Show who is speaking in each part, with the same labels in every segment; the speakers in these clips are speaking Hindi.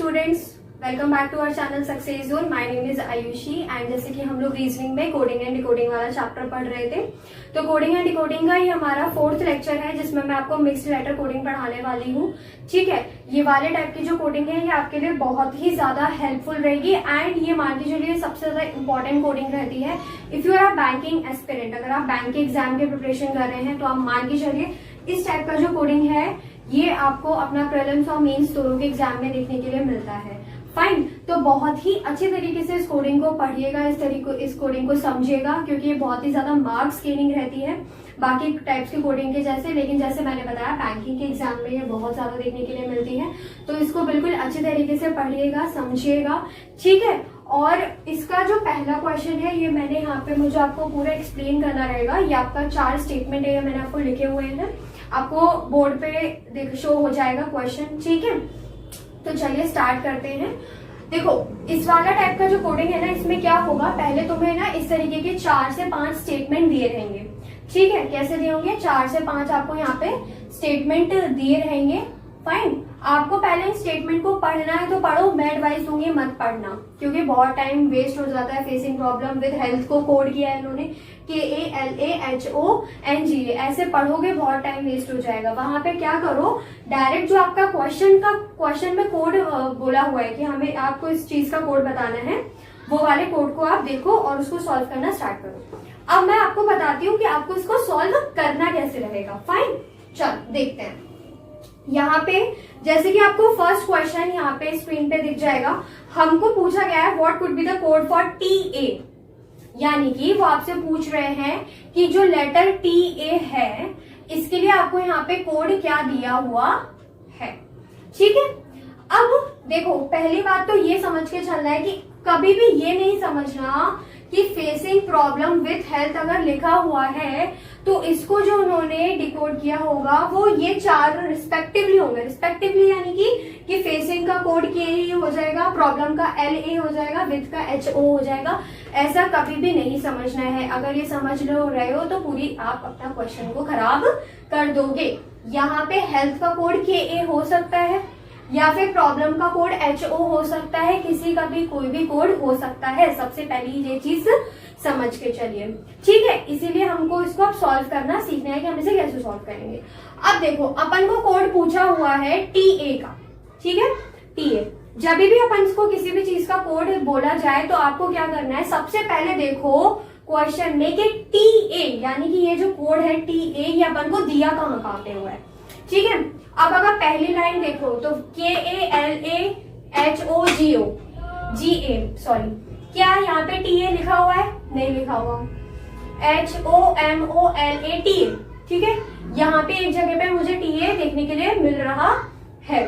Speaker 1: Students, welcome back to our channel success zone. My name is Ayushi and जैसे कि हम लोग रीजनिंग में कोडिंग एंड डिकोडिंग वाला चैप्टर पढ़ रहे थे, तो कोडिंग एंड डिकोडिंग का ये हमारा 4th लेक्चर है जिसमें मैं आपको मिक्स्ड लेटर कोडिंग पढ़ाने वाली हूँ। ठीक है, ये वाले टाइप की जो कोडिंग है ये आपके लिए बहुत ही ज्यादा हेल्पफुल रहेगी एंड ये मान के चलिए सबसे ज्यादा इंपॉर्टेंट कोडिंग रहती है। If you are a banking aspirant, अगर आप बैंक के एग्जाम के प्रिपरेशन कर रहे हैं तो आप मान के चलिए इस टाइप का जो कोडिंग है ये आपको अपना प्रीलिम्स और मेंस दोनों के एग्जाम में देखने के लिए मिलता है। फाइन, तो बहुत ही अच्छे तरीके से इस कोडिंग को पढ़िएगा, इस कोडिंग को समझिएगा, क्योंकि ये बहुत ही ज्यादा मार्क्स गेनिंग रहती है बाकी टाइप्स की कोडिंग के जैसे। लेकिन जैसे मैंने बताया बैंकिंग के एग्जाम में ये बहुत ज्यादा देखने के लिए मिलती है, तो इसको बिल्कुल अच्छे तरीके से पढ़िएगा, समझिएगा। ठीक है, और इसका जो पहला क्वेश्चन है ये मैंने यहाँ पे मुझे आपको पूरा एक्सप्लेन करना रहेगा। ये आपका 4 स्टेटमेंट है, मैंने आपको लिखे हुए हैं, आपको बोर्ड पे शो हो जाएगा क्वेश्चन। ठीक है, तो चलिए स्टार्ट करते हैं। देखो, इस वाला टाइप का जो कोडिंग है ना, इसमें क्या होगा, पहले तुम्हें ना इस तरीके के 4 से 5 स्टेटमेंट दिए रहेंगे। ठीक है, कैसे दिए होंगे, 4 से 5 आपको यहाँ पे स्टेटमेंट दिए रहेंगे। फाइन, आपको पहले इस स्टेटमेंट को पढ़ना है तो पढ़ो, मैं एडवाइस दूंगी मत पढ़ना, क्योंकि बहुत टाइम वेस्ट हो जाता है। फेसिंग प्रॉब्लम विद हेल्थ को कोड किया है इन्होंने, KALAHONG, ऐसे पढ़ोगे बहुत टाइम वेस्ट हो जाएगा। वहां पे क्या करो, डायरेक्ट जो आपका क्वेश्चन में कोड बोला हुआ है कि हमें आपको इस चीज का कोड बताना है, वो वाले कोड को आप देखो और उसको सॉल्व करना स्टार्ट करो। अब मैं आपको बताती हूँ कि आपको इसको सॉल्व करना कैसे रहेगा। फाइन, चल देखते हैं। यहाँ पे जैसे कि आपको फर्स्ट क्वेश्चन यहाँ पे स्क्रीन पे दिख जाएगा, हमको पूछा गया है what could be the code for TA, यानी कि वो आपसे पूछ रहे हैं कि जो लेटर TA है इसके लिए आपको यहाँ पे कोड क्या दिया हुआ है। ठीक है, अब देखो पहली बात तो ये समझ के चलना है कि कभी भी ये नहीं समझना कि फेसिंग प्रॉब्लम विथ हेल्थ अगर लिखा हुआ है तो इसको जो उन्होंने डिकोड किया होगा वो ये 4 रिस्पेक्टिवली होंगे। रिस्पेक्टिवली यानी कि फेसिंग का कोड KE हो जाएगा, प्रॉब्लम का LA हो जाएगा, विथ का HO हो जाएगा। ऐसा कभी भी नहीं समझना है। अगर ये समझ रहे हो तो पूरी आप अपना क्वेश्चन को खराब कर दोगे। यहाँ पे हेल्थ का कोड KA हो सकता है या फिर प्रॉब्लम का कोड HO हो सकता है, किसी का भी कोई भी कोड हो सकता है। सबसे पहली ये चीज समझ के चलिए। ठीक है, इसीलिए हमको इसको अब सॉल्व करना सीखना है कि हम इसे कैसे सॉल्व करेंगे। अब देखो, अपन को कोड पूछा हुआ है TA का। ठीक है, TA, जब भी अपन को किसी भी चीज का कोड बोला जाए तो आपको क्या करना है, सबसे पहले देखो क्वेश्चन में कि TA यानी कि ये जो कोड है TA, ये अपन को दिया कहाँ पे हुआ है। ठीक है, अब अगर पहली लाइन देखो तो KALAHOGA, सॉरी, क्या यहाँ पे TA लिखा हुआ है, नहीं लिखा हुआ, HOMOLATA। ठीक है, यहाँ पे एक जगह पे मुझे TA देखने के लिए मिल रहा है।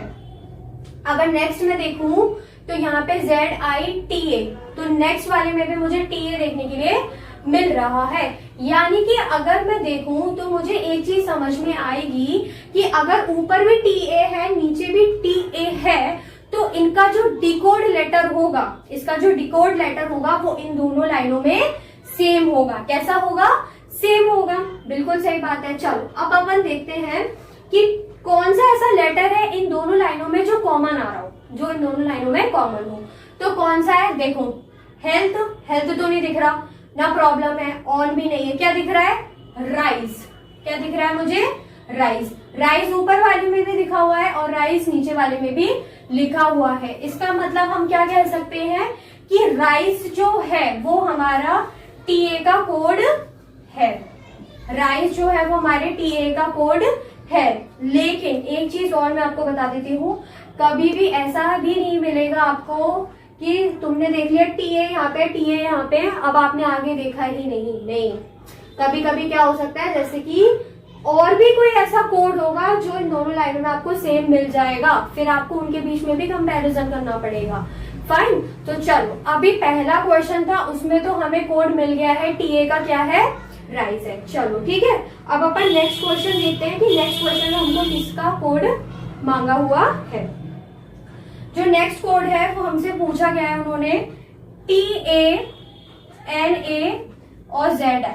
Speaker 1: अगर नेक्स्ट में देखूं तो यहाँ पे ZITA, तो नेक्स्ट वाले में भी मुझे TA देखने के लिए मिल रहा है। यानी कि अगर मैं देखूं तो मुझे एक चीज समझ में आएगी कि अगर ऊपर भी TA है नीचे भी TA है तो इनका जो डिकोड लेटर होगा, इसका जो डिकोड लेटर होगा वो इन दोनों लाइनों में सेम होगा। कैसा होगा, सेम होगा। बिल्कुल सही बात है। चलो अब अपन देखते हैं कि कौन सा ऐसा लेटर है इन दोनों लाइनों में जो कॉमन आ रहा हो, जो इन दोनों लाइनों में कॉमन हो। तो कौन सा है, देखो हेल्थ तो नहीं दिख रहा ना, प्रॉब्लम है, ऑन भी नहीं है, क्या दिख रहा है, राइज। क्या दिख रहा है मुझे, राइज। राइज ऊपर वाले में भी लिखा हुआ है और राइज नीचे वाले में भी लिखा हुआ है। इसका मतलब हम क्या कह सकते हैं कि राइज जो है वो हमारा TA का कोड है। राइज जो है वो हमारे TA का कोड है। लेकिन एक चीज और मैं आपको बता देती हूँ, कभी भी ऐसा भी नहीं मिलेगा आपको कि तुमने देख लिया TA यहाँ पे, TA यहाँ पे, अब आपने आगे देखा ही नहीं। कभी कभी क्या हो सकता है, जैसे कि और भी कोई ऐसा कोड होगा जो इन दोनों लाइनों में आपको सेम मिल जाएगा, फिर आपको उनके बीच में भी कंपैरिजन करना पड़ेगा। फाइन, तो चलो अभी पहला क्वेश्चन था उसमें तो हमें कोड मिल गया है, TA का क्या है, राइज है। चलो ठीक है, अब अपन नेक्स्ट क्वेश्चन देखते हैं कि नेक्स्ट क्वेश्चन में हमको किसका कोड मांगा हुआ है। जो नेक्स्ट कोड है वो हमसे पूछा गया है, उन्होंने TA, NA और ZI,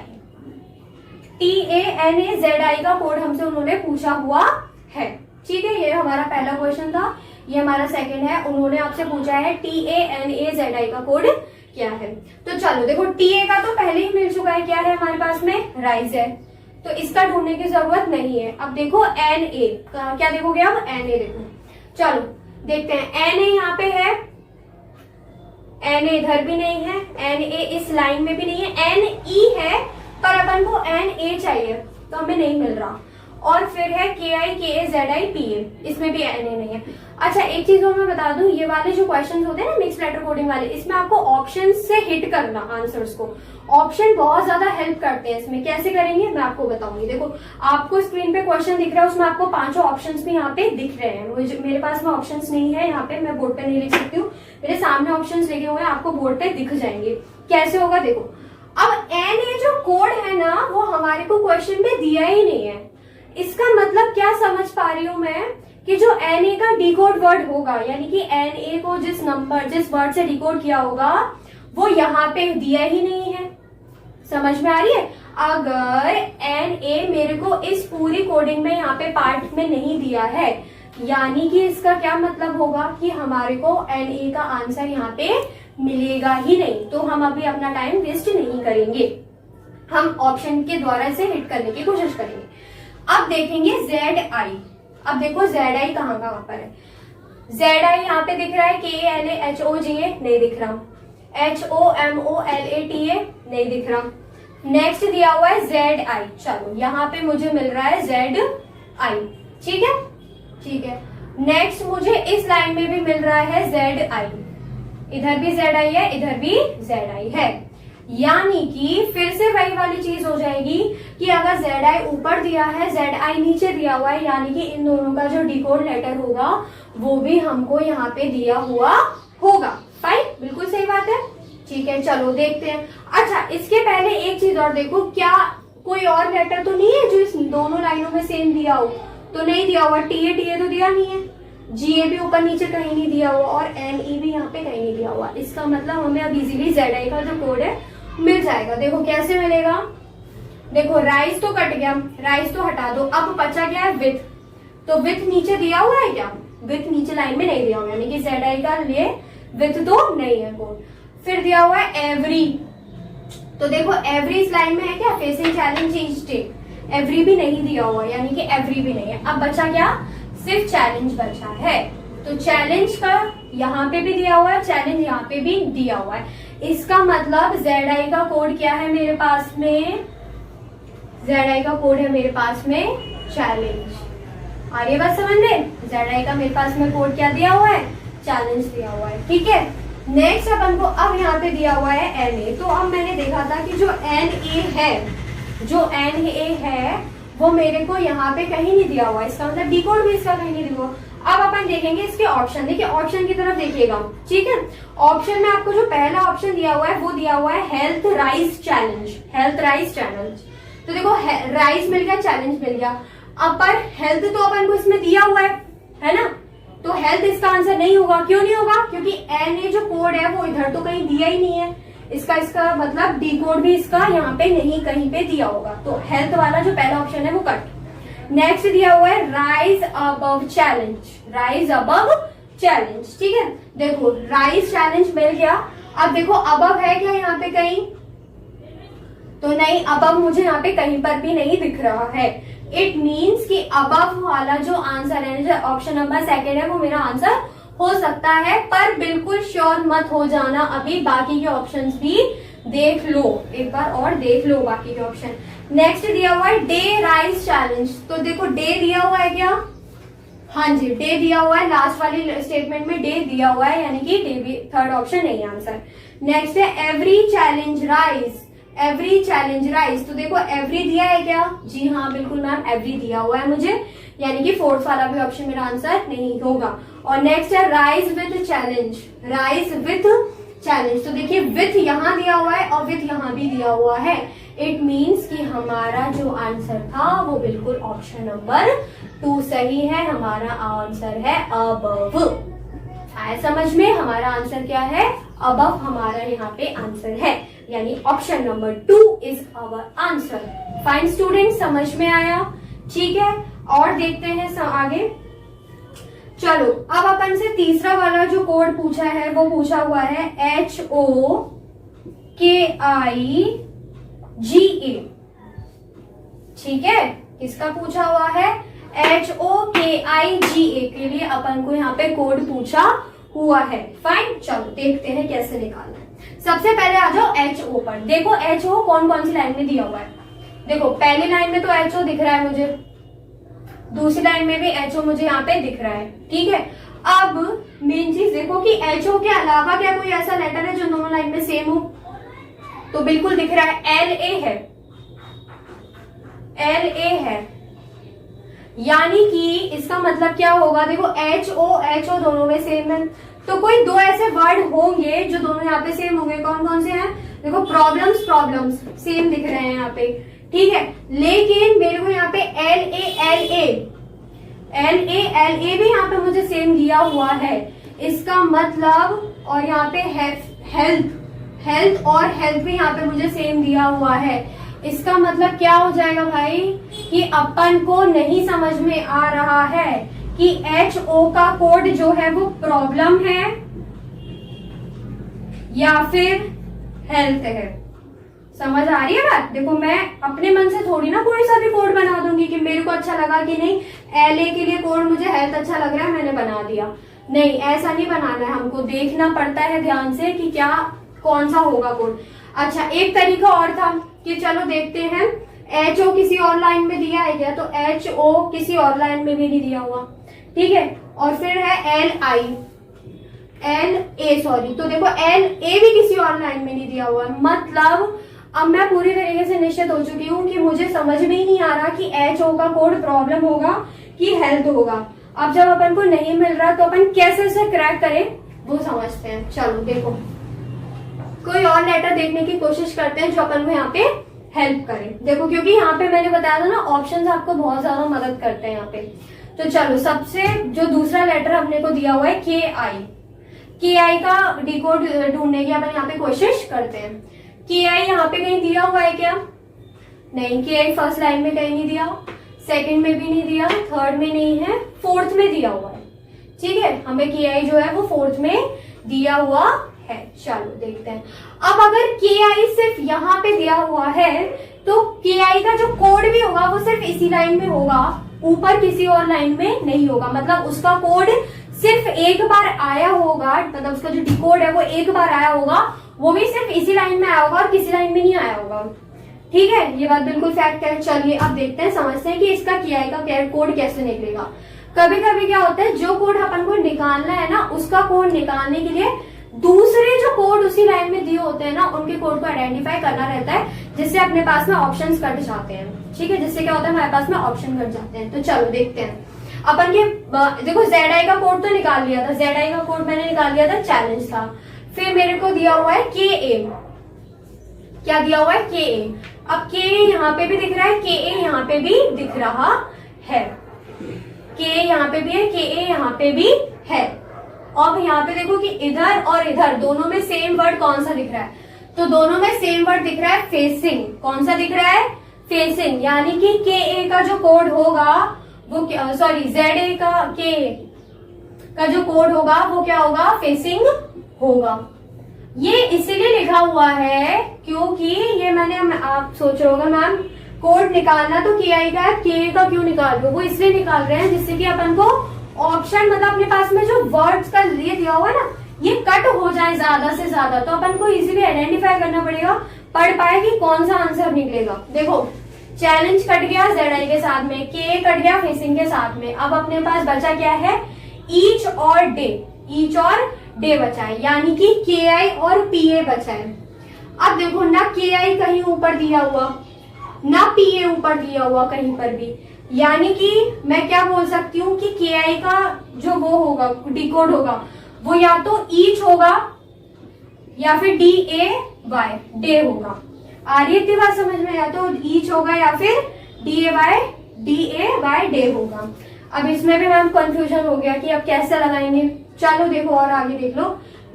Speaker 1: TA, NA, ZI का कोड हमसे उन्होंने पूछा हुआ है। ठीक है, ये हमारा पहला क्वेश्चन था ये हमारा सेकंड है। उन्होंने आपसे पूछा है TANAZI का कोड क्या है। तो चलो देखो, TA का तो पहले ही मिल चुका है, क्या है हमारे पास में, राइज है, तो इसका ढूंढने की जरूरत नहीं है। अब देखो NA, क्या देखोगे अब, NA देखो। चलो देखते हैं, NA यहाँ पे है, NA इधर भी नहीं है, NA इस लाइन में भी नहीं है, NE है पर अपन को NA चाहिए तो हमें नहीं मिल रहा। और फिर है KIKAZIPA, इसमें भी NA नहीं है। अच्छा एक चीज और मैं बता दूं, ये वाले जो क्वेश्चंस होते हैं ना मिक्स लेटर कोडिंग वाले, इसमें आपको ऑप्शन से हिट करना आंसर्स को। ऑप्शन बहुत ज्यादा हेल्प करते हैं इसमें। कैसे करेंगे मैं आपको बताऊंगी। देखो आपको स्क्रीन पे क्वेश्चन दिख रहा है, उसमें आपको 5 ऑप्शंस भी यहाँ पे दिख रहे हैं। मेरे पास में ऑप्शंस नहीं है यहाँ पे, मैं बोर्ड पे नहीं लिख सकती हूँ, मेरे सामने ऑप्शंस लिखे हुए हैं, आपको बोर्ड पे दिख जाएंगे। कैसे होगा देखो, अब NA जो कोड है ना वो हमारे को क्वेश्चन में दिया ही नहीं है। इसका मतलब क्या समझ पा रही हूं मैं, कि जो NA का डिकोड वर्ड होगा, यानी कि NA को जिस वर्ड से डिकोड किया होगा वो यहाँ पे दिया ही नहीं है। समझ में आ रही है। अगर NA मेरे को इस पूरी कोडिंग में यहाँ पे पार्ट में नहीं दिया है, यानी कि इसका क्या मतलब होगा कि हमारे को NA का आंसर यहाँ पे मिलेगा ही नहीं। तो हम अभी अपना टाइम वेस्ट नहीं करेंगे, हम ऑप्शन के द्वारा इसे हिट करने की कोशिश करेंगे। अब देखेंगे ZI। अब देखो ZI कहाँ पर है। ZI यहाँ पे दिख रहा है, KALHOGA नहीं दिख रहा, HOMOLATA नहीं दिख रहा। नेक्स्ट दिया हुआ है ZI, चलो यहाँ पे मुझे मिल रहा है ZI, ठीक है ठीक है। नेक्स्ट मुझे इस लाइन में भी मिल रहा है ZI, इधर भी ZI है, इधर भी ZI है। यानी कि फिर से वही वाली चीज हो जाएगी कि अगर ZI ऊपर दिया है, ZI नीचे दिया हुआ है, यानी कि इन दोनों का जो डिकोड लेटर होगा वो भी हमको यहाँ पे दिया हुआ होगा। फाइन, बिल्कुल सही बात है, ठीक है। चलो देखते हैं। अच्छा इसके पहले एक चीज और देखो, क्या कोई और लेटर तो नहीं है जो इस दोनों लाइनों में सेम दिया हो? तो नहीं दिया हुआ। TA तो दिया नहीं है, GA भी ऊपर नीचे कहीं नहीं दिया हुआ, और NE भी यहाँ पे कहीं नहीं दिया हुआ। इसका मतलब हमें अब इजीली ZI का जो कोड है मिल जाएगा। देखो कैसे मिलेगा, देखो राइज तो कट गया, राइज तो हटा दो, अब बचा क्या है, विथ। तो विथ नीचे दिया हुआ है क्या? विथ नीचे लाइन में नहीं दिया हुआ, यानी कि ZI का लिए विथ तो नहीं है कोड। फिर दिया हुआ है एवरी, तो देखो एवरी इस लाइन में है क्या, फेसिंग चैलेंज स्टेट, एवरी भी नहीं दिया हुआ, यानी कि एवरी भी नहीं है। अब बचा क्या, सिर्फ चैलेंज बचा है। तो चैलेंज का यहाँ पे भी दिया हुआ है, चैलेंज यहाँ पे भी दिया हुआ है। इसका मतलब ZI का कोड क्या है मेरे पास में, ZI का कोड है मेरे पास में चैलेंज। आ रही है बात समझ में? ZI का मेरे पास में कोड क्या दिया हुआ है, चैलेंज दिया हुआ है, ठीक है। नेक्स्ट अपन को अब यहाँ पे दिया हुआ है NA। तो अब मैंने देखा था कि जो NA है, जो NA है वो मेरे को यहाँ पे कहीं नहीं दिया हुआ, इसका मतलब डिकोड भी इसका कहीं नहीं दिया हुआ। अब अपन देखेंगे इसके ऑप्शन, देखिए ऑप्शन की तरफ देखिएगा, ठीक है। ऑप्शन में आपको जो पहला ऑप्शन दिया हुआ है वो दिया हुआ है health rise challenge, health rise challenge. तो देखो राइज मिल गया, चैलेंज मिल गया। अब पर हेल्थ तो अपन को इसमें दिया हुआ है ना, तो हेल्थ इसका आंसर नहीं होगा। क्यों नहीं होगा? क्योंकि NA जो कोड है वो इधर तो कहीं दिया ही नहीं है, इसका मतलब डी कोड भी इसका यहाँ पे नहीं कहीं पे दिया होगा। तो हेल्थ वाला जो पहला ऑप्शन है वो कट। नेक्स्ट दिया हुआ है rise above challenge, rise above challenge, ठीक है। देखो राइज चैलेंज मिल गया। अब देखो अबव है क्या यहाँ पे कहीं, तो नहीं, अबव मुझे यहाँ पे कहीं पर भी नहीं दिख रहा है। इट मीन्स कि अबव वाला जो आंसर है, जो ऑप्शन नंबर सेकेंड है, वो मेरा आंसर हो सकता है। पर बिल्कुल श्योर मत हो जाना, अभी बाकी के ऑप्शंस भी देख लो, एक बार और देख लो बाकी के ऑप्शन। नेक्स्ट दिया हुआ है डे राइज चैलेंज। तो देखो डे दिया हुआ है क्या, हाँ जी डे दिया हुआ है, लास्ट वाली स्टेटमेंट में डे दिया हुआ है, यानी कि डे भी थर्ड ऑप्शन नहीं है आंसर। नेक्स्ट है every challenge rise, every challenge rise. तो देखो एवरी दिया है क्या, जी हाँ बिल्कुल मैम एवरी दिया हुआ है मुझे, यानी कि फोर्थ वाला भी ऑप्शन मेरा आंसर नहीं होगा। और नेक्स्ट है rise with challenge, rise with challenge. तो देखिए विथ यहाँ दिया हुआ है और विथ यहाँ भी दिया हुआ है। इट मीन्स कि हमारा जो आंसर था वो बिल्कुल ऑप्शन नंबर 2 सही है, हमारा आंसर है अबव। आया समझ में? हमारा आंसर क्या है, अबव हमारा यहाँ पे आंसर है, यानी option number 2 is our answer. Fine student, समझ में आया? ठीक है, और देखते हैं आगे। चलो अब अपन से तीसरा वाला जो कोड पूछा है वो पूछा हुआ है HOKIGA। ठीक है, किसका पूछा हुआ है? HOKIGA के लिए अपन को यहाँ पे कोड पूछा हुआ है। फाइन, चलो देखते हैं कैसे निकालना है। सबसे पहले आ जाओ HO पर। देखो HO कौन कौन सी लाइन में दिया हुआ है। देखो पहली लाइन में तो HO दिख रहा है मुझे, दूसरी लाइन में भी HO मुझे यहाँ पे दिख रहा है। ठीक है, अब मेन चीज देखो कि HO के अलावा क्या कोई ऐसा लेटर है जो दोनों लाइन में सेम हो? तो बिल्कुल दिख रहा है, LA है, LA है। यानी कि इसका मतलब क्या होगा? देखो HO दोनों में सेम है, तो कोई दो ऐसे वर्ड होंगे जो दोनों यहाँ पे सेम होंगे। कौन कौन से हैं? देखो प्रॉब्लम्स सेम दिख रहे हैं यहाँ पे। ठीक है, लेकिन मेरे को यहाँ पे LA भी यहाँ पे मुझे सेम दिया हुआ है। इसका मतलब, और यहाँ पे हेल्थ और हेल्थ भी यहाँ पे मुझे सेम दिया हुआ है। इसका मतलब क्या हो जाएगा भाई कि अपन को नहीं समझ में आ रहा है कि HO का कोड जो है वो प्रॉब्लम है या फिर हेल्थ है। समझ आ रही है बात? देखो मैं अपने मन से थोड़ी ना कोई सा भी कोड बना दूंगी कि मेरे को अच्छा लगा कि नहीं LA के लिए कोड मुझे हेल्थ अच्छा लग रहा है मैंने बना दिया। नहीं, ऐसा नहीं बनाना है, हमको देखना पड़ता है ध्यान से कि क्या कौन सा होगा कोड। अच्छा, एक तरीका और था कि चलो देखते हैं HO किसी और लाइन में दिया है क्या? तो HO किसी और लाइन में भी नहीं दिया हुआ। ठीक है, और फिर है LA सॉरी, तो देखो LA भी किसी और लाइन में नहीं दिया हुआ। मतलब अब मैं पूरी तरीके से निश्चित हो चुकी हूँ कि मुझे समझ में ही नहीं आ रहा कि HO का कोड प्रॉब्लम होगा कि हेल्थ होगा। अब जब अपन को नहीं मिल रहा तो अपन कैसे इसे क्रैक करें वो समझते हैं। चलो देखो, कोई और लेटर देखने की कोशिश करते हैं जो अपन को यहाँ पे हेल्प करे। देखो क्योंकि यहाँ पे मैंने बताया था ना, ऑप्शंस आपको बहुत ज्यादा मदद करते हैं यहाँ पे। तो चलो, सबसे जो दूसरा लेटर हमने को दिया हुआ है KI का डिकोड ढूंढने की अपन यहाँ पे कोशिश करते हैं। KI यहाँ पे कहीं दिया हुआ है क्या? नहीं, KI फर्स्ट लाइन में कहीं नहीं दिया, सेकंड में भी नहीं दिया, थर्ड में नहीं है, फोर्थ में दिया हुआ है। ठीक है, हमें KI जो है वो फोर्थ में दिया हुआ है। चलो देखते हैं। अब अगर KI सिर्फ यहाँ पे दिया हुआ है तो KI का जो कोड भी होगा वो सिर्फ इसी लाइन में होगा, ऊपर किसी और लाइन में नहीं होगा। मतलब उसका कोड सिर्फ एक बार आया होगा, मतलब उसका जो डिकोड है वो एक बार आया होगा, वो भी सिर्फ इसी लाइन में आया होगा और किसी लाइन में नहीं आया होगा। ठीक है, ये बात बिल्कुल फैक्ट है। चलिए अब देखते हैं, समझते हैं कि इसका KI का कोड कैसे निकलेगा। कभी कभी क्या होता है, जो कोड अपन को निकालना है ना, उसका कोड निकालने के लिए दूसरे जो कोड उसी लाइन में दिए होते हैं ना, उनके कोड को आइडेंटिफाई करना रहता है, जिससे अपने पास में ऑप्शंस कट जाते हैं। ठीक है, जिससे क्या होता है, हमारे पास में ऑप्शन कट जाते हैं। तो चलो देखते हैं अपन के। देखो ZI का कोड तो निकाल लिया था, ZI का कोड मैंने निकाल लिया था, चैलेंज था। फिर मेरे को दिया हुआ है KA। क्या दिया हुआ है? KA। अब KA यहाँ पे भी दिख रहा है, KA यहाँ पे भी दिख रहा है, KA यहाँ पे भी है, KA यहाँ पे भी है। अब यहाँ पे देखो कि इधर और इधर दोनों में सेम वर्ड कौन सा दिख रहा है? तो दोनों में सेम वर्ड दिख रहा है, फेसिंग। कौन सा दिख रहा है? फेसिंग। यानी कि KA का जो कोड होगा वो, सॉरी ZA का KA का जो कोड होगा वो क्या होगा? फेसिंग होगा। ये इसीलिए लिखा हुआ है क्योंकि ये मैंने, आप सोच रहे होगा मैम कोड निकालना तो KI का है, KA का क्यों निकाल रहे हो? वो इसलिए निकाल रहे हैं जिससे कि अपन को ऑप्शन, मतलब अपने पास में जो वर्ड्स का ये दिया हुआ है ना, ये कट हो जाए ज्यादा से ज्यादा, तो अपन को इजीली आइडेंटिफाई करना पड़ेगा, पढ़ पाए कि कौन सा आंसर निकलेगा। देखो चैलेंज कट गया ZI के साथ में, KA कट गया फेसिंग के साथ में। अब अपने पास बचा क्या है? ईच और डे बचा है, यानी कि KI और PA बचा है। अब देखो ना KI कहीं ऊपर दिया हुआ, ना PA ऊपर दिया हुआ कहीं पर भी, यानी कि मैं क्या बोल सकती हूँ कि KI का जो वो होगा, डिकोड होगा, वो या तो ईच होगा या फिर DAY डे होगा। आ रही है इतनी बात समझ में? या तो ईच होगा या फिर DAY डे होगा। अब इसमें भी मैम कंफ्यूजन हो गया कि अब कैसे लगाएंगे। चलो देखो और आगे देख लो।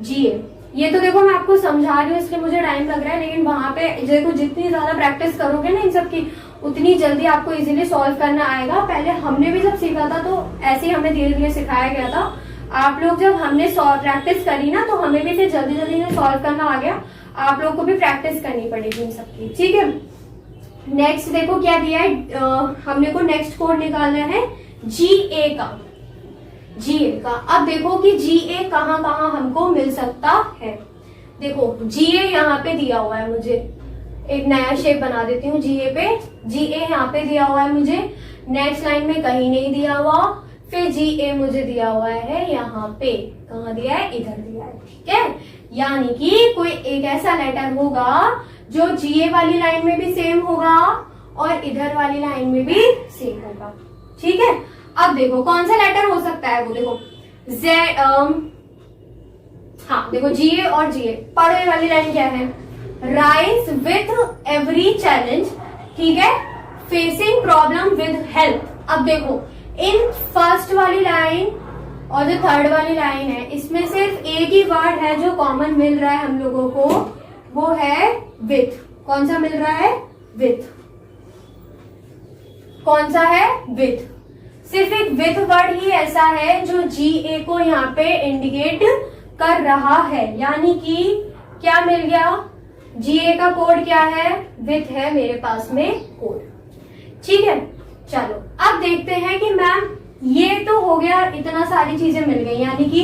Speaker 1: GA, ये तो देखो मैं आपको समझा रही हूँ इसलिए मुझे टाइम लग रहा है, लेकिन वहां पे देखो जितनी ज्यादा प्रैक्टिस करोगे ना इन सब की, उतनी जल्दी आपको इजीली सॉल्व करना आएगा। पहले हमने भी जब सीखा था तो ऐसे ही हमें धीरे धीरे सिखाया गया था। आप लोग जब हमने प्रैक्टिस करी ना तो हमें भी फिर जल्दी जल्दी में सॉल्व करना आ गया। आप लोग को भी प्रैक्टिस करनी पड़ेगी इन सबकी, ठीक है। नेक्स्ट देखो क्या दिया है, हमने को नेक्स्ट कोड निकालना है GA का। GA का अब देखो कि GA कहाँ कहाँ हमको मिल सकता है। देखो GA यहाँ पे दिया हुआ है, मुझे एक नया शेप बना देती हूँ GA पे। GA यहाँ पे दिया हुआ है मुझे, नेक्स्ट लाइन में कहीं नहीं दिया हुआ। फिर GA मुझे दिया हुआ है यहाँ पे, कहाँ दिया है, इधर दिया है, ठीक है। यानी कि कोई एक ऐसा लेटर होगा जो GA वाली लाइन में भी सेम होगा और इधर वाली लाइन में भी सेम होगा, ठीक है। अब देखो कौन सा लेटर हो सकता है, वो देखो हाँ देखो GA और GA। पढ़ो ये वाली लाइन क्या है, राइज विथ एवरी चैलेंज, ठीक है, फेसिंग प्रॉब्लम विद हेल्प। अब देखो इन फर्स्ट वाली लाइन और जो थर्ड वाली लाइन है इसमें सिर्फ एक ही वर्ड है जो कॉमन मिल रहा है हम लोगों को, वो है विथ। कौन सा मिल रहा है, विथ। कौन सा है, विथ। सिर्फ एक विथ वर्ड ही ऐसा है जो GA को यहाँ पे इंडिकेट कर रहा है। यानी कि क्या मिल गया, GA का कोड क्या है, विथ है मेरे पास में कोड, ठीक है। चलो अब देखते हैं कि मैम ये तो हो गया, इतना सारी चीजें मिल गई। यानी कि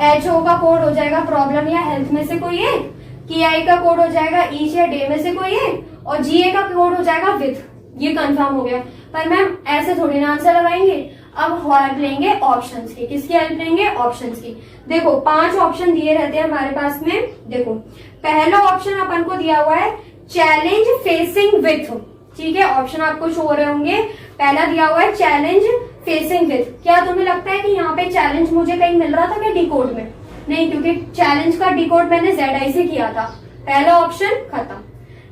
Speaker 1: HO का कोड हो जाएगा प्रॉब्लम या हेल्थ में से कोई एक, KI का कोड हो जाएगा ईच या डे में से कोई एक, और GA का कोड हो जाएगा विथ। ये कंफर्म हो गया। पर मैम ऐसे थोड़ी ना आंसर लगाएंगे, अब हेल्प लेंगे ऑप्शंस की। किसकी हेल्प लेंगे, ऑप्शंस की। देखो 5 ऑप्शन दिए रहते हैं हमारे पास में। देखो पहला ऑप्शन अपन को दिया हुआ है चैलेंज फेसिंग विथ, ठीक है। ऑप्शन आपको शो हो रहे होंगे। पहला दिया हुआ है चैलेंज फेसिंग विथ। क्या तुम्हें लगता है कि यहाँ पे चैलेंज मुझे कहीं मिल रहा था क्या डिकोड में? नहीं, क्योंकि चैलेंज का डिकोड मैंने ZI से किया था। पहला ऑप्शन खत्म।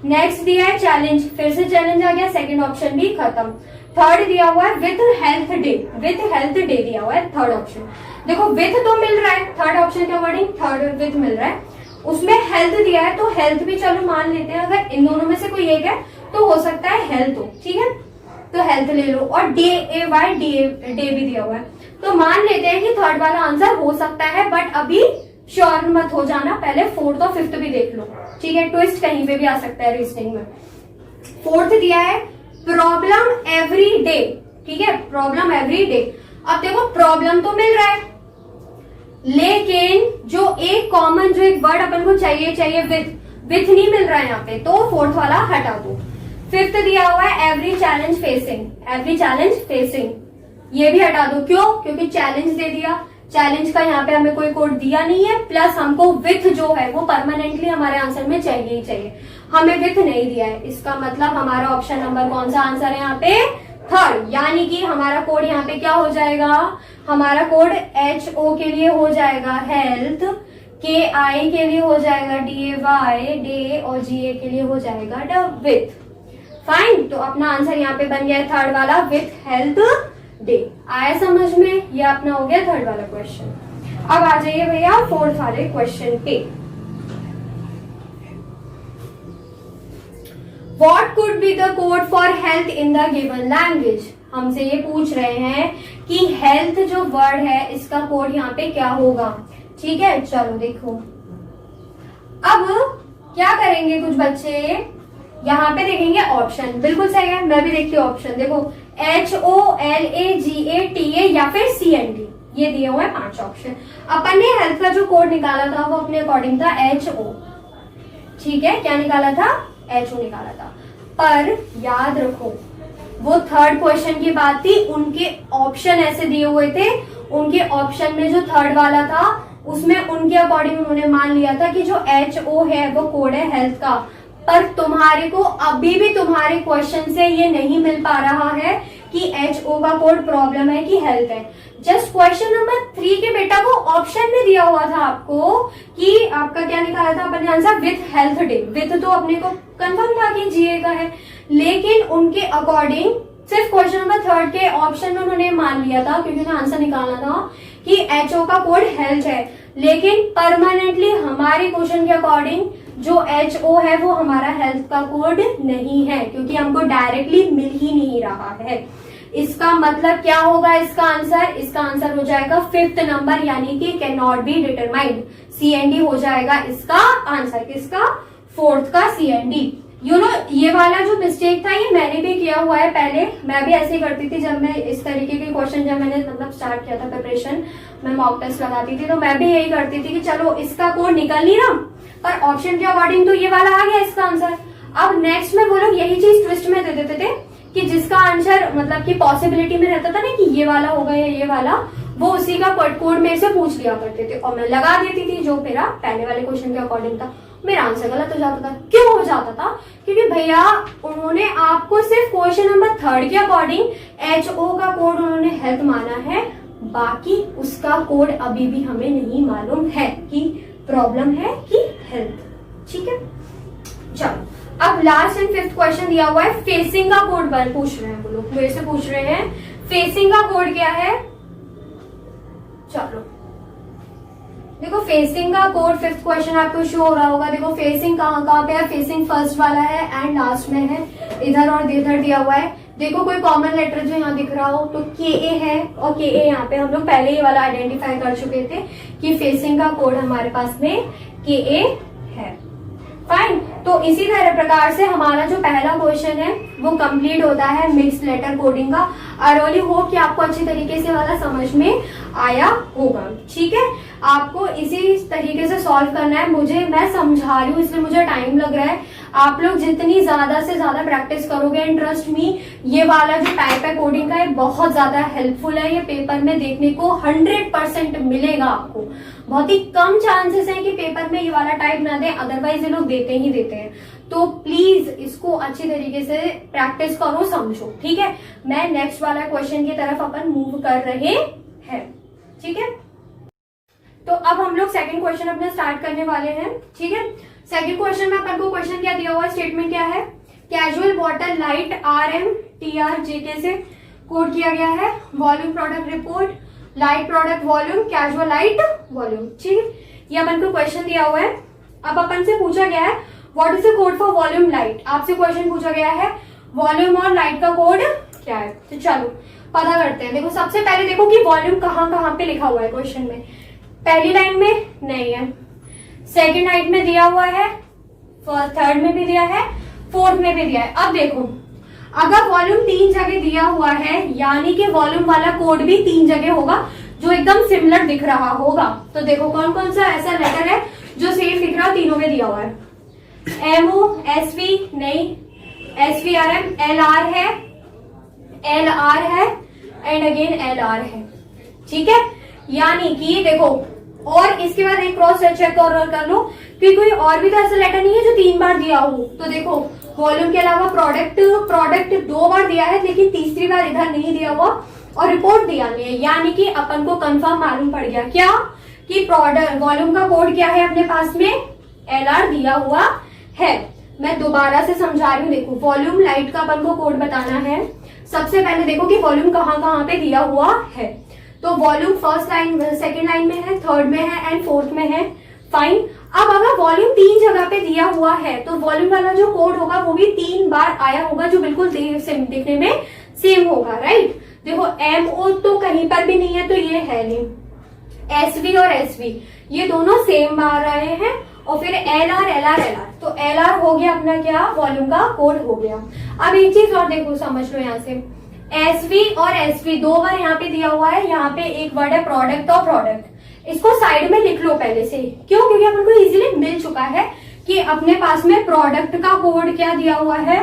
Speaker 1: नेक्स्ट दिया है चैलेंज, फिर से चैलेंज आ गया, सेकंड ऑप्शन भी खत्म। थर्ड दिया हुआ है with health day, with health day दिया हुआ है थर्ड ऑप्शन। देखो विथ तो मिल रहा है, थर्ड ऑप्शन का वर्डिंग थर्ड विथ मिल रहा है, उसमें हेल्थ दिया है तो हेल्थ भी चलो मान लेते हैं। अगर इन दोनों में से कोई एक है तो हो सकता है हेल्थ हो, ठीक है, तो हेल्थ ले लो। और DAY डे भी दिया हुआ है, तो मान लेते हैं कि थर्ड वाला आंसर हो सकता है, बट अभी श्योर मत हो जाना, पहले फोर्थ और फिफ्थ भी देख लो, ठीक है। ट्विस्ट कहीं पे भी आ सकता है रीजनिंग में। फोर्थ दिया है प्रॉब्लम एवरी डे, ठीक है, प्रॉब्लम एवरी डे। अब देखो प्रॉब्लम तो मिल रहा है, लेकिन जो एक कॉमन जो एक वर्ड अपन को चाहिए विथ नहीं मिल रहा है यहाँ पे, तो फोर्थ वाला हटा दो। फिफ्थ दिया हुआ है एवरी चैलेंज फेसिंग, ये भी हटा दो। क्यों? क्योंकि चैलेंज दे दिया, चैलेंज का यहाँ पे हमें कोई कोड दिया नहीं है, प्लस हमको विथ जो है वो परमानेंटली हमारे आंसर में चाहिए ही चाहिए, हमें विथ नहीं दिया है। इसका मतलब हमारा ऑप्शन नंबर कौन सा आंसर है यहाँ पे, थर्ड। यानी कि हमारा कोड यहाँ पे क्या हो जाएगा, हमारा कोड HO के लिए हो जाएगा हेल्थ, KI के लिए हो जाएगा DAY डे, और GA के लिए हो जाएगा विथ। फाइन, तो अपना आंसर यहाँ पे बन गया है थर्ड वाला विथ हेल्थ डे। आया समझ में? ये अपना हो गया थर्ड वाला क्वेश्चन। अब आ जाइए भैया फोर्थ वाले क्वेश्चन पे। What could be the code for health in the given language? हमसे ये पूछ रहे हैं कि हेल्थ जो वर्ड है इसका कोड यहाँ पे क्या होगा, ठीक है। चलो देखो, अब क्या करेंगे कुछ बच्चे, यहाँ पे देखेंगे ऑप्शन, बिल्कुल सही है, मैं भी देखती हूँ ऑप्शन। देखो HOLAGATA या फिर CND, ये दिए हुए 5 ऑप्शन। अपन ने हेल्थ का जो कोड निकाला था वो अपने अकॉर्डिंग था HO, ठीक है। क्या निकाला था, HO निकाला था। पर याद रखो वो थर्ड क्वेश्चन की बात थी, उनके ऑप्शन ऐसे दिए हुए थे, उनके ऑप्शन में जो थर्ड वाला था उसमें उनके अकॉर्डिंग उन्होंने मान लिया था कि जो HO है वो कोड है हेल्थ का। पर तुम्हारे को अभी भी तुम्हारे क्वेश्चन से ये नहीं मिल पा रहा है कि HO का कोड प्रॉब्लम है कि हेल्थ है। जस्ट क्वेश्चन नंबर 3 के बेटा को ऑप्शन में दिया हुआ था आपको कि आपका क्या निकाला था अपने answer with health day. With तो अपने को कंफर्म था कि GA का है, लेकिन उनके अकॉर्डिंग सिर्फ क्वेश्चन नंबर 3 के ऑप्शन में उन्होंने मान लिया था, क्योंकि उन्हें आंसर निकालना था कि HO का कोड हेल्थ है। लेकिन परमानेंटली हमारे क्वेश्चन के अकॉर्डिंग जो HO है वो हमारा हेल्थ का कोड नहीं है, क्योंकि हमको डायरेक्टली मिल ही नहीं रहा है। इसका मतलब क्या होगा इसका आंसर हो जाएगा 5th नंबर, यानी कि can not be determined. CND हो जाएगा इसका आंसर, किसका? 4th का CND। ये वाला जो मिस्टेक था ये मैंने भी किया हुआ है पहले। मैं भी ऐसे ही करती थी जब मैं इस तरीके के क्वेश्चन, जब मैंने मतलब स्टार्ट किया था प्रिपरेशन, मैं मॉक टेस्ट लगाती थी, तो मैं भी यही करती थी कि चलो इसका कोड निकल नहीं रहा, पर ऑप्शन के अकॉर्डिंग तो ये वाला आ गया इसका आंसर। अब नेक्स्ट में वो लोग यही चीज ट्विस्ट में दे देते थे कि जिसका आंसर मतलब कि पॉसिबिलिटी में रहता था ना कि ये वाला होगा या ये वाला, वो उसी का कोड मेरे से पूछ लिया करते थे और मैं लगा देती थी जो मेरा पहले वाले क्वेश्चन के अकॉर्डिंग था। मेरा आंसर गलत हो जाता था। क्यों हो जाता था? क्योंकि भैया उन्होंने आपको सिर्फ क्वेश्चन नंबर 3 के अकॉर्डिंग HO का कोड उन्होंने हेल्थ माना है, बाकी उसका कोड अभी भी हमें नहीं मालूम है कि प्रॉब्लम है कि हेल्थ। ठीक है, चलो अब लास्ट एंड 5th क्वेश्चन दिया हुआ है, फेसिंग का कोड पूछ रहे हैं वो लोग, मेरे से पूछ रहे हैं फेसिंग का कोड क्या है। चलो देखो फेसिंग का कोड 5th क्वेश्चन आपको शो हो रहा होगा। देखो फेसिंग कहाँ पे है? फेसिंग फर्स्ट वाला है एंड लास्ट में है, इधर और इधर दिया हुआ है। देखो कोई कॉमन लेटर जो यहाँ दिख रहा हो तो KA है, और KA यहाँ पे हम लोग पहले ही वाला आइडेंटिफाई कर चुके थे कि फेसिंग का कोड हमारे पास में KA है। फाइन, तो इसी तरह प्रकार से हमारा जो पहला क्वेश्चन है वो कंप्लीट होता है मिक्स लेटर कोडिंग का। आई रियली होप कि आपको अच्छी तरीके से वाला समझ में आया होगा। ठीक है, आपको इसी तरीके से सॉल्व करना है। मैं समझा रही हूँ इसलिए मुझे टाइम लग रहा है। आप लोग जितनी ज्यादा से ज्यादा प्रैक्टिस करोगे, एंड ट्रस्ट मी ये वाला जो टाइप है कोडिंग का, ये बहुत ज्यादा हेल्पफुल है। ये पेपर में देखने को 100% मिलेगा आपको। बहुत ही कम चांसेस है कि पेपर में ये वाला टाइप ना दे, अदरवाइज ये लोग देते ही देते हैं। तो प्लीज इसको अच्छी तरीके से प्रैक्टिस करो, समझो। ठीक है, मैं नेक्स्ट वाला क्वेश्चन की तरफ अपन मूव कर रहे हैं। ठीक है, तो अब हम लोग सेकंड क्वेश्चन अपना स्टार्ट करने वाले हैं। ठीक है, सेकंड क्वेश्चन में अपन को क्वेश्चन क्या दिया हुआ है, स्टेटमेंट क्या है? कैजुअल वाटर लाइट RMTRJK से कोड किया गया है। Volume product report, light product volume, casual light volume. ठीक है, ये अपन को क्वेश्चन दिया हुआ है। अब अपन से पूछा गया है what is the code for volume light. आपसे क्वेश्चन पूछा गया है वॉल्यूम और लाइट का कोड क्या है। तो चलो पता करते हैं। देखो सबसे पहले देखो कि वॉल्यूम कहाँ पे लिखा हुआ है क्वेश्चन में। पहली लाइन में नहीं है, सेकेंड लाइन में दिया हुआ है, थर्ड में भी दिया है, फोर्थ में भी दिया है। अब देखो अगर वॉल्यूम 3 जगह दिया हुआ है, यानी कि वॉल्यूम वाला कोड भी 3 जगह होगा जो एकदम सिमिलर दिख रहा होगा। तो देखो कौन कौन सा ऐसा लेटर है जो सेम दिख रहा है, तीनों में दिया हुआ है। MO SV नहीं, SVRM, LR है, LR है एंड अगेन LR है। ठीक है, यानी कि देखो, और इसके बाद एक क्रॉस चेक और कर लो कि कोई और भी तो ऐसा लेटर नहीं है जो 3 बार दिया हो। तो देखो वॉल्यूम के अलावा प्रोडक्ट 2 बार दिया है, लेकिन तीसरी बार इधर नहीं दिया हुआ, और रिपोर्ट दिया नहीं है। यानी कि अपन को कंफर्म मालूम पड़ गया क्या कि प्रोडक्ट वॉल्यूम का कोड क्या है अपने पास में, LR दिया हुआ है। मैं दोबारा से समझा रही हूँ। देखो वॉल्यूम लाइट का अपन को कोड बताना है। सबसे पहले देखो कि वॉल्यूम कहाँ पे दिया हुआ है। तो volume first line, second line में है, थर्ड में है एंड फोर्थ में है। फाइन, अब अगर वॉल्यूम 3 जगह पे दिया हुआ है तो वॉल्यूम वाला जो कोड होगा वो भी 3 बार आया होगा, जो बिल्कुल दिखने में सेम होगा। राइट, देखो MO तो कहीं पर भी नहीं है, तो ये है नहीं। SV और SV ये दोनों सेम आ रहे हैं, और फिर LR तो LR हो गया अपना क्या, वॉल्यूम का कोड हो गया। अब एक चीज और देखो, समझ लो यहाँ से SV और SV 2 बार यहाँ पे दिया हुआ है। यहाँ पे एक वर्ड है प्रोडक्ट और प्रोडक्ट, इसको साइड में लिख लो पहले से। क्यों? क्योंकि अपन को इजीली मिल चुका है कि अपने पास में प्रोडक्ट का कोड क्या दिया हुआ है,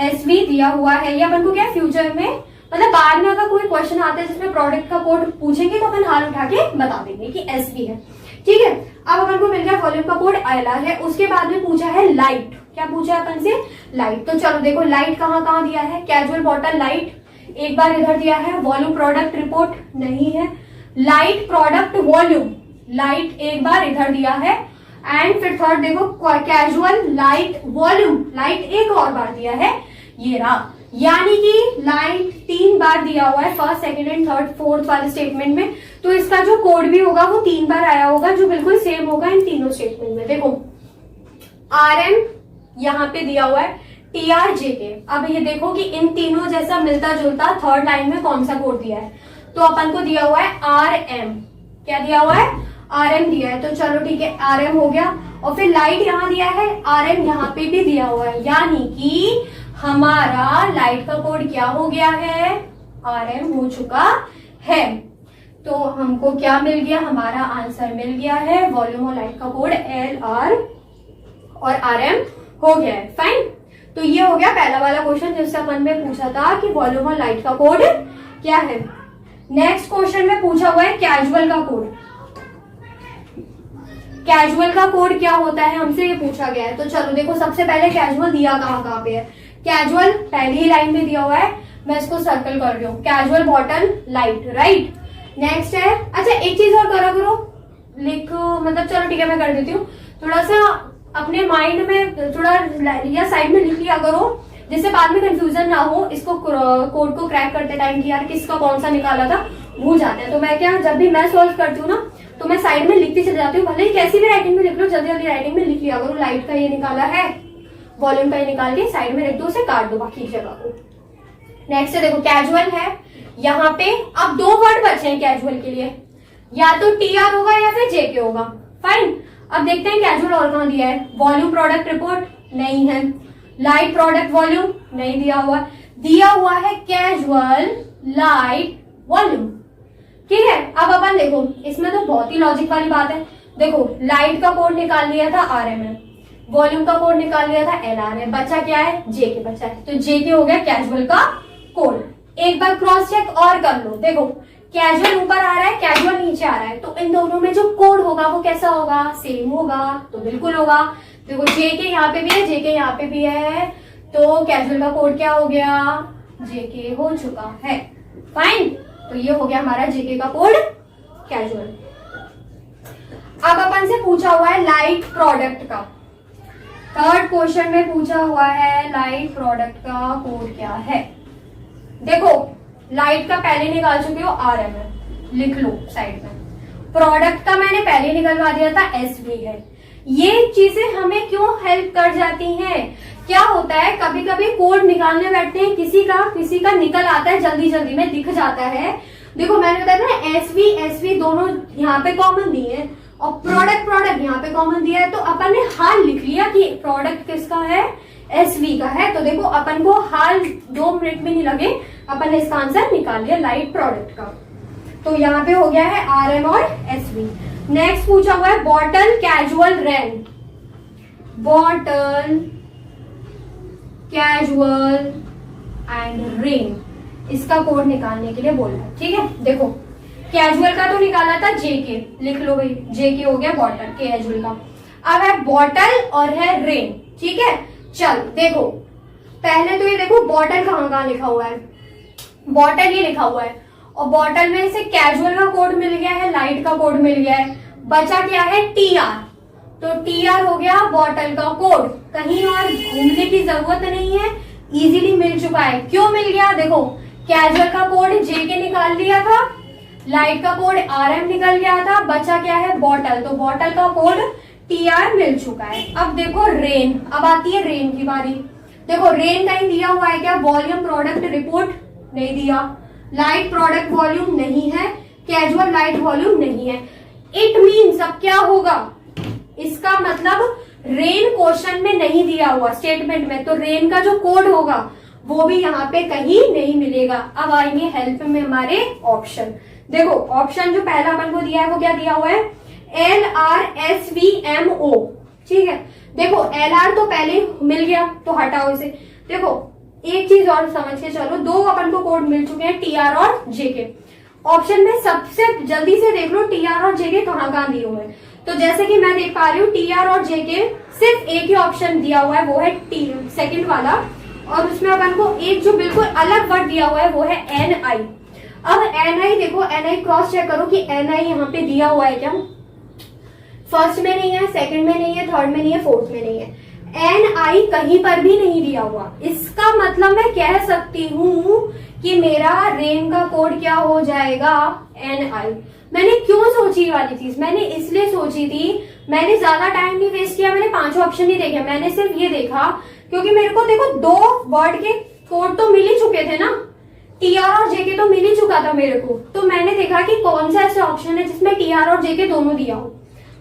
Speaker 1: SV दिया हुआ है। ये अपन को क्या फ्यूचर में, मतलब बाद में अगर कोई क्वेश्चन आता है जिसमें प्रोडक्ट का कोड पूछेंगे तो अपन हाथ उठा के बता देंगे कि SV है। ठीक है, अब अपन को मिल गया वॉल्यूम का कोड LR है। उसके बाद में पूछा है लाइट, क्या पूछा है अपन से, लाइट। तो चलो देखो लाइट कहाँ दिया है, कैजुअल वाटर लाइट एक बार इधर दिया है, वॉल्यूम प्रोडक्ट रिपोर्ट नहीं है, लाइट प्रोडक्ट वॉल्यूम लाइट एक बार इधर दिया है, एंड फिर थर्ड देखो कैजुअल लाइट वॉल्यूम लाइट एक और बार दिया है, ये रहा। यानी कि लाइट 3 बार दिया हुआ है first, second and third, fourth वाले स्टेटमेंट में। तो इसका जो कोड भी होगा वो 3 बार आया होगा, जो बिल्कुल सेम होगा इन तीनों स्टेटमेंट में। देखो RM यहाँ पे दिया हुआ है, TRJK। अब ये देखो कि इन तीनों जैसा मिलता जुलता थर्ड लाइन में कौन सा कोड दिया है, तो अपन को दिया हुआ है RM। क्या दिया हुआ है? RM दिया है। तो चलो ठीक है, RM हो गया। और फिर लाइट यहाँ दिया है, RM यहाँ पे भी दिया हुआ है, यानी कि हमारा लाइट का कोड क्या हो गया है? RM हो चुका है। तो हमको क्या मिल गया? हमारा आंसर मिल गया है वॉल्यूम और लाइट का कोड LR और RM हो गया है। फाइन। तो ये हो गया पहला वाला क्वेश्चन जिससे अपन में पूछा था कि वॉल्यूम और लाइट का कोड क्या है। नेक्स्ट क्वेश्चन में पूछा हुआ है कैजुअल का कोड। कैजुअल का कोड क्या होता है हमसे ये पूछा गया है। तो चलो देखो, सबसे पहले कैजुअल दिया कहाँ पे है? कैजुअल पहली ही लाइन में दिया हुआ है, मैं इसको सर्कल कर रही हूँ। Casual bottle light, right. Next है, अच्छा एक चीज और करा करो, लिखो, मतलब चलो ठीक है मैं कर देती हूँ। थोड़ा सा अपने माइंड में थोड़ा या साइड में लिख लिया करो, जिससे बाद में कंफ्यूजन ना हो। इसको कोड को क्रैक करते टाइम कि यार किसका कौन सा निकाला था भूल जाते हैं। तो मैं क्या, जब भी मैं सॉल्व करती हूँ ना, तो मैं साइड में लिखती चली जाती हूँ। भले ही कैसी भी राइटिंग में लिख लो, जल्दी जल्दी राइटिंग में लिख लिया करो। लाइट का ये निकाला है, वॉल्यूम का ये निकाल के साइड में लिख दो, उसे काट दो बाकी की जगह को। नेक्स्ट है, देखो कैजुअल है यहाँ पे। अब दो वर्ड बचे हैं कैजुअल के लिए, या तो TR होगा या फिर JK होगा। फाइन। अब देखते हैं कैजुअल और कहाँ दिया है। वॉल्यूम प्रोडक्ट रिपोर्ट नहीं है, लाइट प्रोडक्ट वॉल्यूम नहीं दिया हुआ, दिया हुआ है कैजुअल लाइट वॉल्यूम। ठीक है, अब अपन देखो, इसमें तो बहुत ही लॉजिक वाली बात है। देखो लाइट का कोड निकाल लिया था RM है, वॉल्यूम का कोड निकाल लिया था LR है, बचा क्या है? JK बचा है। तो JK हो गया कैजुअल का कोड। एक बार क्रॉस चेक और कर लो, देखो कैजुअल ऊपर आ रहा है, कैजुअल नीचे आ रहा है, तो इन दोनों में जो कोड होगा वो कैसा होगा? सेम होगा। तो बिल्कुल होगा। देखो JK यहाँ पे भी है, JK यहाँ पे भी है, तो कैजुअल का कोड क्या हो गया? JK हो चुका है। फाइन। तो ये हो गया हमारा JK का कोड कैजुअल। अब अपन से पूछा हुआ है लाइट प्रोडक्ट का। थर्ड क्वेश्चन में पूछा हुआ है लाइट प्रोडक्ट का कोड क्या है। देखो लाइट का पहले निकाल चुके हो RM है, लिख लो साइड में। प्रोडक्ट का मैंने पहले निकलवा दिया था, SV है। ये चीजें हमें क्यों हेल्प कर जाती हैं? क्या होता है, कभी कभी कोड निकालने बैठते हैं, किसी का निकल आता है जल्दी जल्दी में, दिख जाता है। देखो मैंने बताया ना SV दोनों यहाँ पे कॉमन दिए हैं, और प्रोडक्ट यहाँ पे कॉमन दिया है। तो अपन ने हाल लिख लिया कि प्रोडक्ट किसका है? SV का है। तो देखो अपन को हाल 2 मिनट में नहीं लगे, अपन ने इसका आंसर निकाल लिया लाइट प्रोडक्ट का। तो यहाँ पे हो गया है RM और SV। नेक्स्ट पूछा हुआ है bottle casual rain. Bottle casual and rain, इसका कोड निकालने के लिए बोला है। ठीक है, देखो कैजुअल का तो निकाला था JK, लिख लो भाई, JK हो गया बॉटल कैजुअल का। अब है बॉटल और है रेन। ठीक है, चल देखो पहले तो ये देखो बॉटल कहाँ लिखा हुआ है, बॉटल ये लिखा हुआ है, और बॉटल में से कैजुअल का कोड मिल गया है, लाइट का कोड मिल गया है, बचा क्या है? TR। तो TR हो गया बॉटल का कोड, कहीं और घूमने की जरूरत नहीं है, इजीली मिल चुका है। क्यों मिल गया? देखो कैजुअल का कोड JK निकाल लिया था, लाइट का कोड RM निकल गया था, बचा क्या है? बॉटल। तो बॉटल का कोड TR मिल चुका है। अब देखो रेन, अब आती है रेन की बारी। देखो रेन कहीं दिया हुआ है क्या? वॉल्यूम प्रोडक्ट रिपोर्ट नहीं दिया, लाइट प्रोडक्ट वॉल्यूम नहीं है, कैजुअल लाइट वॉल्यूम नहीं है। इट मीन्स अब क्या होगा? इसका मतलब रेन क्वेश्चन में नहीं दिया हुआ स्टेटमेंट में, तो रेन का जो कोड होगा वो भी यहाँ पे कहीं नहीं मिलेगा। अब आएंगे हेल्प में हमारे ऑप्शन। देखो ऑप्शन जो पहला अपन को दिया है वो क्या दिया हुआ है? LRSVMO। ठीक है, देखो LR तो पहले मिल गया तो हटाओ इसे। देखो एक चीज और समझ के चलो, दो अपन को कोड मिल चुके हैं TR और JK। ऑप्शन में सबसे जल्दी से देख लो TR और JK कहाँ दिए हुए हैं। तो जैसे कि मैं देख पा रही हूँ TR और JK सिर्फ एक ही ऑप्शन दिया हुआ है, वो है सेकंड वाला, और उसमें अपन को एक जो बिल्कुल अलग वर्ड दिया हुआ है वो है NI। अब NI देखो, NI क्रॉस चेक करो कि NI यहाँ पे दिया हुआ है क्या? फर्स्ट में नहीं है, सेकंड में नहीं है, थर्ड में नहीं है, फोर्थ में नहीं है। NI कहीं पर भी नहीं दिया हुआ। इसका मतलब मैं कह सकती हूँ कि मेरा रेन का कोड क्या हो जाएगा? NI। मैंने क्यों सोची ये वाली चीज, मैंने इसलिए सोची थी, मैंने ज्यादा टाइम नहीं वेस्ट किया, मैंने 5 ऑप्शन नहीं देखे, मैंने सिर्फ ये देखा क्योंकि मेरे को देखो 2 वर्ड के कोड तो मिल ही चुके थे ना, टीआर और जेके तो मिल ही चुका था मेरे को, तो मैंने देखा कि कौन सा ऐसे ऑप्शन है जिसमें टीआर और जेके दोनों दिया हो,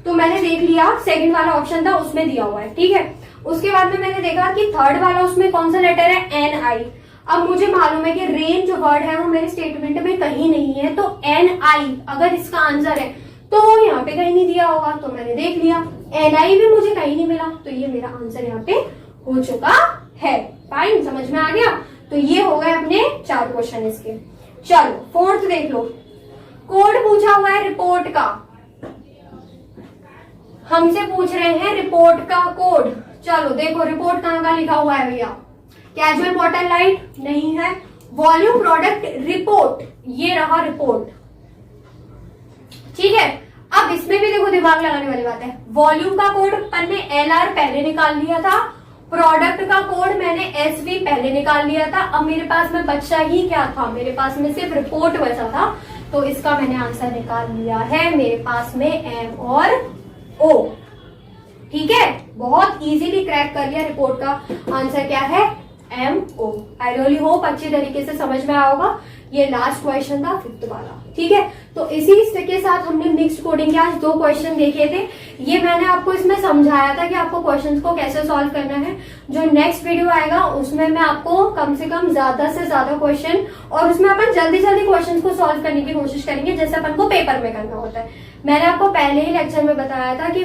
Speaker 1: तो मैंने देख लिया सेकंड वाला ऑप्शन था उसमें दिया हुआ है, ठीक है। उसके बाद में मैंने देखा कि थर्ड वाला उसमें कौन सा लेटर है, एन आई। अब मुझे मालूम है कि रेन जो वर्ड है वो मेरे स्टेटमेंट में कहीं नहीं है, तो एन आई अगर इसका आंसर है तो यहाँ पे कहीं नहीं दिया होगा, तो मैंने देख लिया। एन आई भी मुझे कहीं नहीं मिला, तो ये मेरा आंसर यहाँ पे हो चुका है। फाइन, समझ में आ गया। तो ये हो गए अपने 4 क्वेश्चन इसके। चलो फोर्थ देख लो, कोड पूछा हुआ है रिपोर्ट का, हमसे पूछ रहे हैं रिपोर्ट का कोड। चलो देखो रिपोर्ट कहाँ का लिखा हुआ है भैया, कैजुअल बॉटल लाइट नहीं है, वॉल्यूम प्रोडक्ट रिपोर्ट, ये रहा रिपोर्ट, ठीक है। अब इसमें भी देखो दिमाग लगाने वाली बात है, वॉल्यूम का कोड अपन ने एलआर पहले निकाल लिया था, प्रोडक्ट का कोड मैंने एसवी पहले निकाल लिया था, अब मेरे पास में बचा ही क्या था, मेरे पास में सिर्फ रिपोर्ट बचा था, तो इसका मैंने आंसर निकाल लिया है, मेरे पास में एम और ओ, ठीक है। बहुत इजीली क्रैक कर लिया, रिपोर्ट का आंसर क्या है, M O. I really hope अच्छी तरीके से समझ में आया होगा। ये लास्ट क्वेश्चन था 5th वाला, ठीक है। तो इसी के साथ हमने मिक्स्ड कोडिंग के आज 2 क्वेश्चन देखे थे। ये मैंने आपको इसमें समझाया था कि आपको क्वेश्चंस को कैसे सॉल्व करना है। जो नेक्स्ट वीडियो आएगा उसमें मैं आपको कम से कम ज्यादा से ज्यादा क्वेश्चन, और उसमें अपन जल्दी जल्दी क्वेश्चन को सॉल्व करने की कोशिश करेंगे जैसे अपन को पेपर में करना होता है। मैंने आपको पहले ही लेक्चर में बताया था कि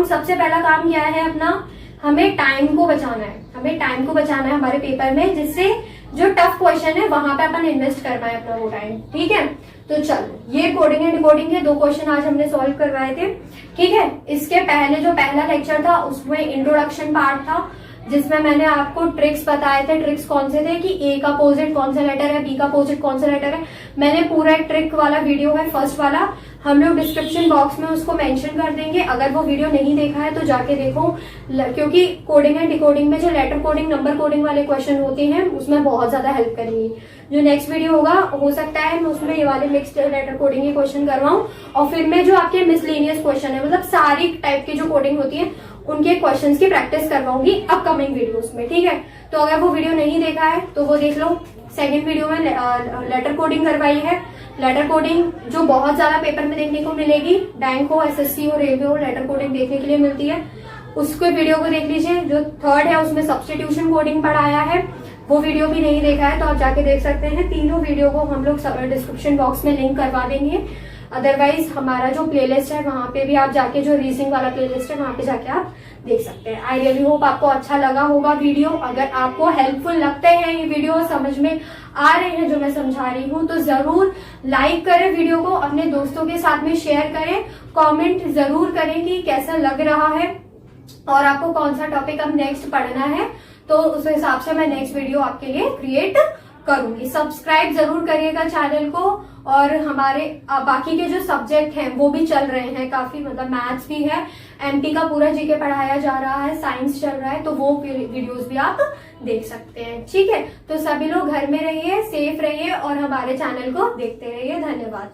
Speaker 1: सबसे पहला काम क्या है अपना, हमें टाइम को बचाना है, हमें टाइम को बचाना है हमारे पेपर में, जिससे जो टफ क्वेश्चन है वहां पे अपन इन्वेस्ट कर पाए अपना वो टाइम, ठीक है। तो चलो ये कोडिंग एंड डिकोडिंग के 2 क्वेश्चन आज हमने सॉल्व करवाए थे, ठीक है। इसके पहले जो पहला लेक्चर था उसमें इंट्रोडक्शन पार्ट था, जिसमें मैंने आपको ट्रिक्स बताए थे। ट्रिक्स कौन से थे कि ए का अपोजिट कौन सा लेटर है, बी का अपोजिट कौन सा लेटर है। मैंने पूरा एक ट्रिक वाला वीडियो है फर्स्ट वाला, हम लोग डिस्क्रिप्शन बॉक्स में उसको मेंशन कर देंगे, अगर वो वीडियो नहीं देखा है तो जाके देखो, क्योंकि कोडिंग एंड डिकोडिंग में जो लेटर कोडिंग नंबर कोडिंग वाले क्वेश्चन होते हैं उसमें बहुत ज्यादा हेल्प करेंगे। जो नेक्स्ट वीडियो होगा हो सकता है मैं उसमें ये वाले मिक्स्ड लेटर कोडिंग के क्वेश्चन करवाऊं, और फिर मैं जो आपके मिसलेनियस क्वेश्चन है, मतलब सारी टाइप की जो कोडिंग होती है उनके क्वेश्चंस की प्रैक्टिस करवाऊंगी अपकमिंग वीडियोस में, ठीक है। तो अगर वो वीडियो नहीं देखा है तो वो देख लो। सेकंड वीडियो में लेटर कोडिंग करवाई है, लेटर कोडिंग जो बहुत ज्यादा पेपर में देखने को मिलेगी, बैंक हो, एसएससी हो, रेलवे हो, लेटर कोडिंग देखने के लिए मिलती है, उसके वीडियो को देख लीजिए। जो थर्ड है उसमें सब्स्टिट्यूशन कोडिंग पढ़ाया है, वो वीडियो भी नहीं देखा है तो आप जाके देख सकते हैं। तीनों वीडियो को हम लोग डिस्क्रिप्शन बॉक्स में लिंक करवा देंगे। अदरवाइज हमारा जो प्लेलिस्ट है वहां पे भी आप जाके, जो रीजनिंग वाला प्लेलिस्ट है वहां पे जाके आप देख सकते हैं। आई रियली होप आपको अच्छा लगा होगा वीडियो। अगर आपको हेल्पफुल लगते हैं ये वीडियो, समझ में आ रहे हैं जो मैं समझा रही हूँ, तो जरूर लाइक करें वीडियो को, अपने दोस्तों के साथ में शेयर करें, कमेंट जरूर करें कि कैसा लग रहा है और आपको कौन सा टॉपिक अब नेक्स्ट पढ़ना है, तो उस हिसाब से मैं नेक्स्ट वीडियो आपके लिए क्रिएट करूंगी। सब्सक्राइब जरूर करिएगा चैनल को, और हमारे बाकी के जो सब्जेक्ट हैं वो भी चल रहे हैं काफी, मतलब मैथ्स भी है, एमपी का पूरा जीके पढ़ाया जा रहा है, साइंस चल रहा है, तो वो वीडियोस भी आप देख सकते हैं, ठीक है। तो सभी लोग घर में रहिए, सेफ रहिए और हमारे चैनल को देखते रहिए। धन्यवाद।